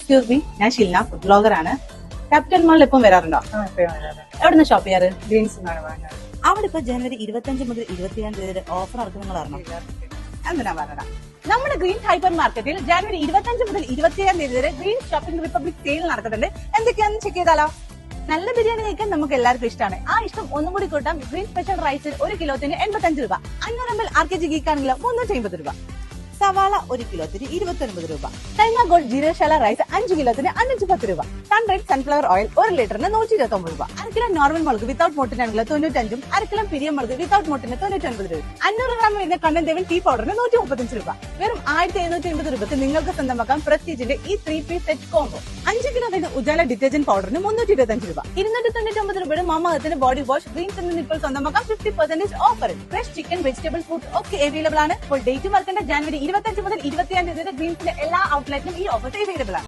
Excuse me, ഞാൻ Shilna, food blogger ആണ്. Capital മാളിൽ എപ്പം വരാറുണ്ടോ? എവിടുന്ന ഷോപ്പ് ചെയ്യാറ്? ഗ്രീൻസ് അവിടെ ഇപ്പൊ ജനുവരി 25 മുതൽ 27 തീയതി വരെ ഓഫർ നടക്കും അറിഞ്ഞോ? എന്തിനാ പറഞ്ഞ നമ്മുടെ ഗ്രീൻ ഹൈപ്പർ മാർക്കറ്റിൽ ജനുവരി 25 മുതൽ 27 തീയതി വരെ ഗ്രീൻ ഷോപ്പിംഗ് റിപ്പബ്ലിക് സെയിൽ നടക്കുന്നുണ്ട്. എന്തൊക്കെയാണെന്ന് ചെക്ക് ചെയ്താലോ? നല്ല ബിരിയാണി കഴിക്കാൻ നമുക്ക് എല്ലാവർക്കും ഇഷ്ടമാണ്. ആ ഇഷ്ടം ഒന്നും കൂടി കൂട്ടാം. ഗ്രീൻ സ്പെഷ്യൽ റൈസ് 1 കിലോത്തിന് 85 രൂപ, 500 ml RKG ഗീക്കാണെങ്കിൽ 350 രൂപ, സവാള 1 കിലോത്തിന് 29 രൂപ, ചൈന ഗോൾഡ് ജീരകശാല റൈസ് 5 കിലോത്തിന് 510 രൂപ, സൺറൈസ് സൺഫ്ലവർ ഓയിൽ 1 ലിറ്ററിന് 129 രൂപ, 1 കിലോ നോർമൽ മുളക് വിത്തൌട്ട് മോട്ടിനാണെങ്കിൽ 95, 1 കിലോ പിരിയം മുളക് വിത്തൌട്ട് മോട്ടിന് 99 രൂപ, 500 ഗ്രാം വരുന്ന കണ്ണൻ ദേവൻ ടീ പൗഡറിന് 135 രൂപ. വെറും 1780 രൂപയ്ക്ക് നിങ്ങൾക്ക് സ്വന്തമാക്കാം പ്രസ്റ്റീജിന്റെ ഈ 3-piece സെറ്റ് കോംബോ. 5 കിലോ വരുന്ന ഉജാല ഡിറ്റർജന്റ് പൗഡറിന് 325 രൂപ, 299 രൂപയുടെ മാമഅർത്തിന്റെ ബോഡി വാഷ് ഗ്രീൻസിൽ നിന്ന് ഇപ്പോൾ സ്വന്തമാക്കാം 50% ഓഫറിൽ. ഫ്രഷ് ചിക്കൻ, വെജിറ്റബിൾ, ഫ്രൂട്ട് ഒക്കെ അവൈലബിൾ ആണ്. ഇപ്പോൾ ഡേറ്റ് മറക്കേണ്ട, ജനുവരി 25 മുതൽ 27 തീയതി വരെ ഗ്രീൻസിന്റെ എല്ലാ ഔട്ട്ലെറ്റിലും ഈ ഓഫർ അവൈലബിൾ ആണ്.